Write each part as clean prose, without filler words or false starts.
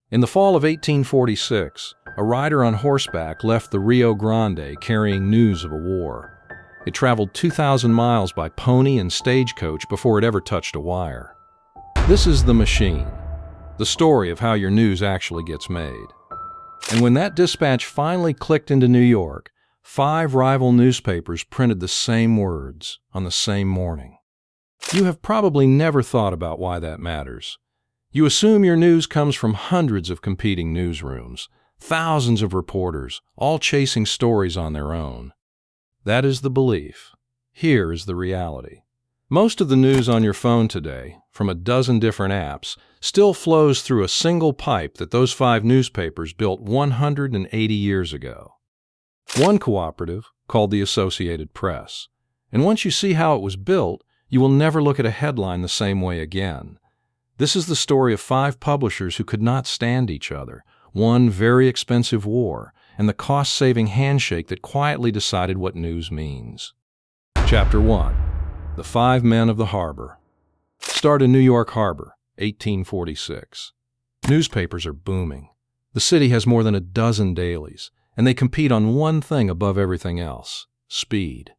In the fall of 1846, a rider on horseback left the Rio Grande carrying news of a war. It traveled 2,000 miles by pony and stagecoach before it ever touched a wire. This is The Machine, the story of how your news actually gets made. And when that dispatch finally clicked into New York, 5 rival newspapers printed the same words on the same morning. You have probably never thought about why that matters. You assume your news comes from hundreds of competing newsrooms, thousands of reporters, all chasing stories on their own. That is the belief. Here is the reality. Most of the news on your phone today, from a dozen different apps, still flows through a single pipe that those 5 newspapers built 180 years ago. One cooperative, called the Associated Press. And once you see how it was built, you will never look at a headline the same way again. This is the story of 5 publishers who could not stand each other, one very expensive war, and the cost-saving handshake that quietly decided what news means. Chapter 1. The 5 Men of the Harbor. Start in New York Harbor, 1846. Newspapers are booming. The city has more than a dozen dailies, and they compete on one thing above everything else: speed.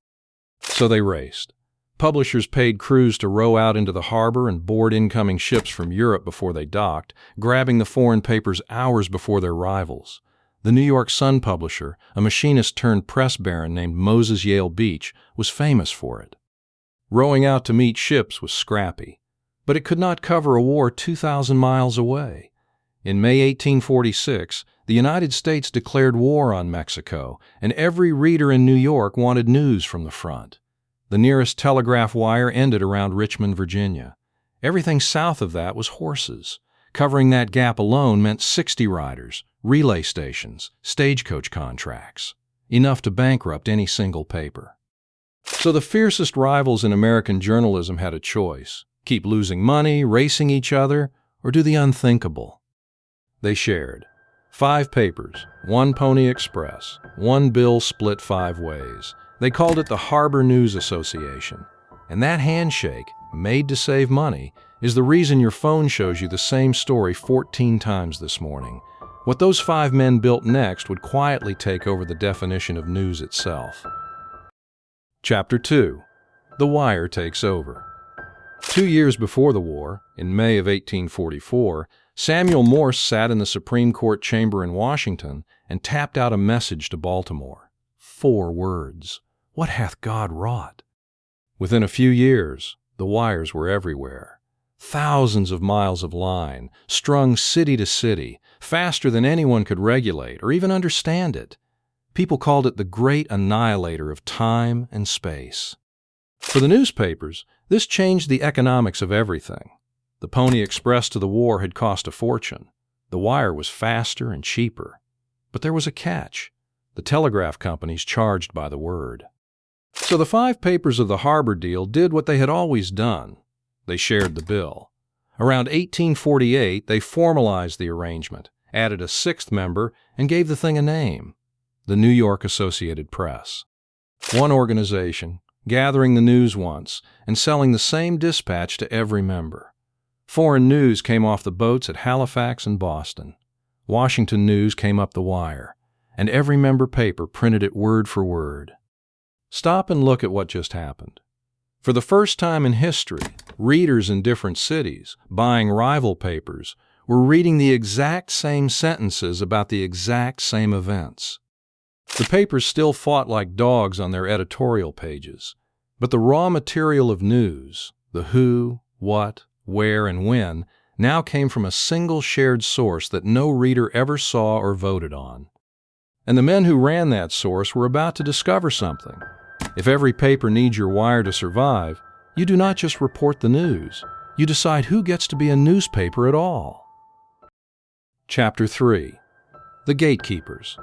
So they raced. Publishers paid crews to row out into the harbor and board incoming ships from Europe before they docked, grabbing the foreign papers hours before their rivals. The New York Sun publisher, a machinist turned press baron named Moses Yale Beach, was famous for it. Rowing out to meet ships was scrappy, but it could not cover a war 2,000 miles away. In May 1846, the United States declared war on Mexico, and every reader in New York wanted news from the front. The nearest telegraph wire ended around Richmond, Virginia. Everything south of that was horses. Covering that gap alone meant 60 riders, relay stations, stagecoach contracts, enough to bankrupt any single paper. So the fiercest rivals in American journalism had a choice: keep losing money, racing each other, or do the unthinkable. They shared 5 papers, 1 Pony Express, 1 bill split 5 ways. They called it the Harbor News Association. And that handshake, made to save money, is the reason your phone shows you the same story 14 times this morning. What those 5 men built next would quietly take over the definition of news itself. Chapter 2. The Wire Takes Over. 2 years before the war, in May of 1844, Samuel Morse sat in the Supreme Court chamber in Washington and tapped out a message to Baltimore. 4 words. What hath God wrought? Within a few years, the wires were everywhere. Thousands of miles of line, strung city to city, faster than anyone could regulate or even understand it. People called it the great annihilator of time and space. For the newspapers, this changed the economics of everything. The Pony Express to the war had cost a fortune. The wire was faster and cheaper. But there was a catch. The telegraph companies charged by the word. So the 5 papers of the Harbor deal did what they had always done. They shared the bill. Around 1848, they formalized the arrangement, added a 6th member, and gave the thing a name: the New York Associated Press. One organization, gathering the news once and selling the same dispatch to every member. Foreign news came off the boats at Halifax and Boston. Washington news came up the wire, and every member paper printed it word for word. Stop and look at what just happened. For the first time in history, readers in different cities, buying rival papers, were reading the exact same sentences about the exact same events. The papers still fought like dogs on their editorial pages, but the raw material of news, the who, what, where, and when, now came from a single shared source that no reader ever saw or voted on. And the men who ran that source were about to discover something. If every paper needs your wire to survive, you do not just report the news. You decide who gets to be a newspaper at all. Chapter 3. The Gatekeepers.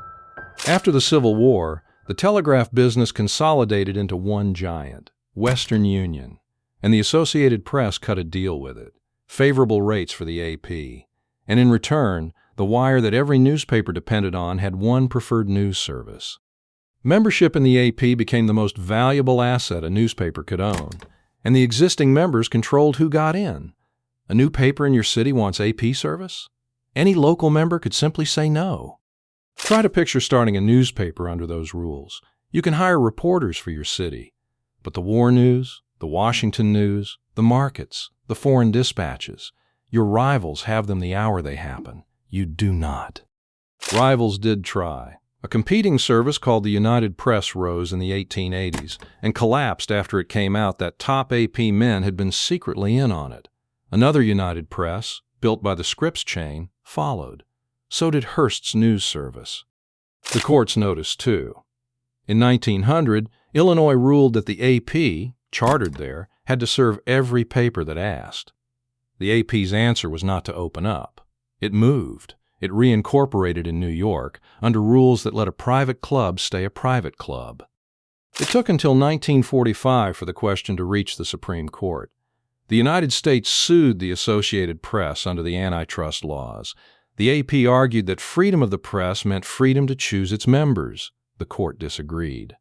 After the Civil War, the telegraph business consolidated into one giant, Western Union, and the Associated Press cut a deal with it, favorable rates for the AP. And in return, the wire that every newspaper depended on had one preferred news service. Membership in the AP became the most valuable asset a newspaper could own, and the existing members controlled who got in. A new paper in your city wants AP service? Any local member could simply say no. Try to picture starting a newspaper under those rules. You can hire reporters for your city. But the war news, the Washington news, the markets, the foreign dispatches, your rivals have them the hour they happen. You do not. Rivals did try. A competing service called the United Press rose in the 1880s and collapsed after it came out that top AP men had been secretly in on it. Another United Press, built by the Scripps chain, followed. So did Hearst's news service. The courts noticed too. In 1900, Illinois ruled that the AP, chartered there, had to serve every paper that asked. The AP's answer was not to open up. It moved. It reincorporated in New York under rules that let a private club stay a private club. It took until 1945 for the question to reach the Supreme Court. The United States sued the Associated Press under the antitrust laws. The AP argued that freedom of the press meant freedom to choose its members. The court disagreed.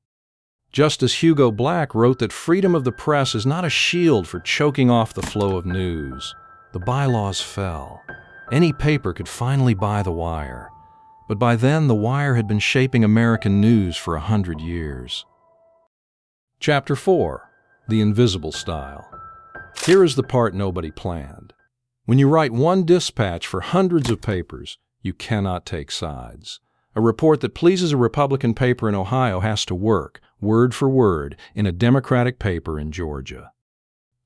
Justice Hugo Black wrote that freedom of the press is not a shield for choking off the flow of news. The bylaws fell. Any paper could finally buy the wire. But by then, the wire had been shaping American news for 100 years. Chapter 4. The Invisible Style. Here is the part nobody planned. When you write one dispatch for hundreds of papers, you cannot take sides. A report that pleases a Republican paper in Ohio has to work, word for word, in a Democratic paper in Georgia.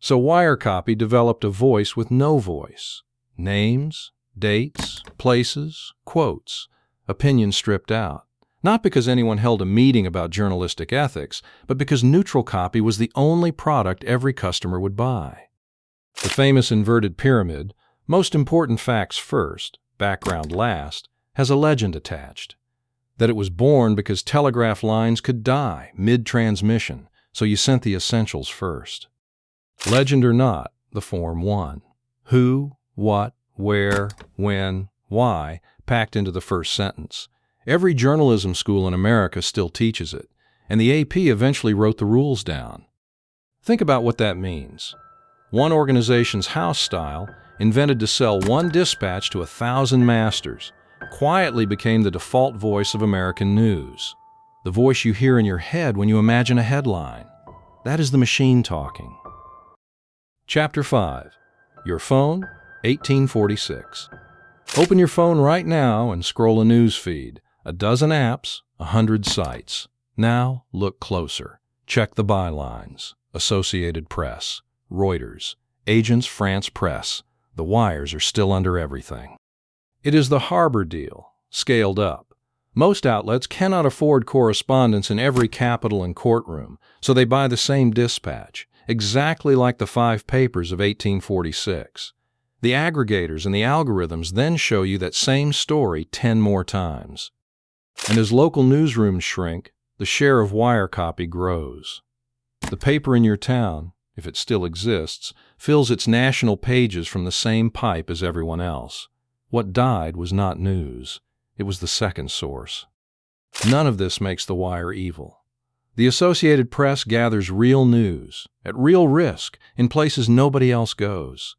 So wire copy developed a voice with no voice. Names, dates, places, quotes, opinions stripped out. Not because anyone held a meeting about journalistic ethics, but because neutral copy was the only product every customer would buy. The famous inverted pyramid, most important facts first, background last, has a legend attached. That it was born because telegraph lines could die mid-transmission, so you sent the essentials first. Legend or not, the form won. Who, what, where, when, why, packed into the first sentence. Every journalism school in America still teaches it, and the AP eventually wrote the rules down. Think about what that means. One organization's house style, invented to sell one dispatch to 1,000 masters, quietly became the default voice of American news. The voice you hear in your head when you imagine a headline. That is the machine talking. Chapter 5. Your phone, 1846. Open your phone right now and scroll a news feed. A dozen apps, 100 sites. Now look closer. Check the bylines. Associated Press, Reuters, Agence France Presse. The wires are still under everything. It is the Harbor deal, scaled up. Most outlets cannot afford correspondence in every capital and courtroom, so they buy the same dispatch, exactly like the 5 papers of 1846. The aggregators and the algorithms then show you that same story 10 more times. And as local newsrooms shrink, the share of wire copy grows. The paper in your town, if it still exists, fills its national pages from the same pipe as everyone else. What died was not news. It was the second source. None of this makes the wire evil. The Associated Press gathers real news, at real risk, in places nobody else goes.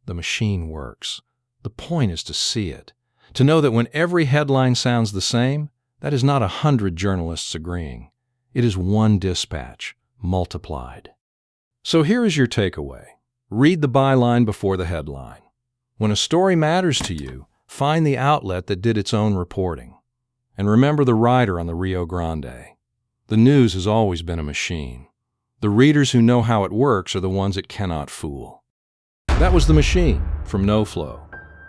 The machine works. The point is to see it, to know that when every headline sounds the same, that is not 100 journalists agreeing. It is one dispatch, multiplied. So here is your takeaway. Read the byline before the headline. When a story matters to you, find the outlet that did its own reporting. And remember the rider on the Rio Grande. The news has always been a machine. The readers who know how it works are the ones it cannot fool. That was The Machine from KnowFlo.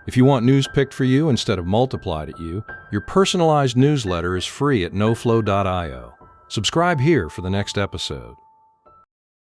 If you want news picked for you instead of multiplied at you, your personalized newsletter is free at knowflo.io. Subscribe here for the next episode.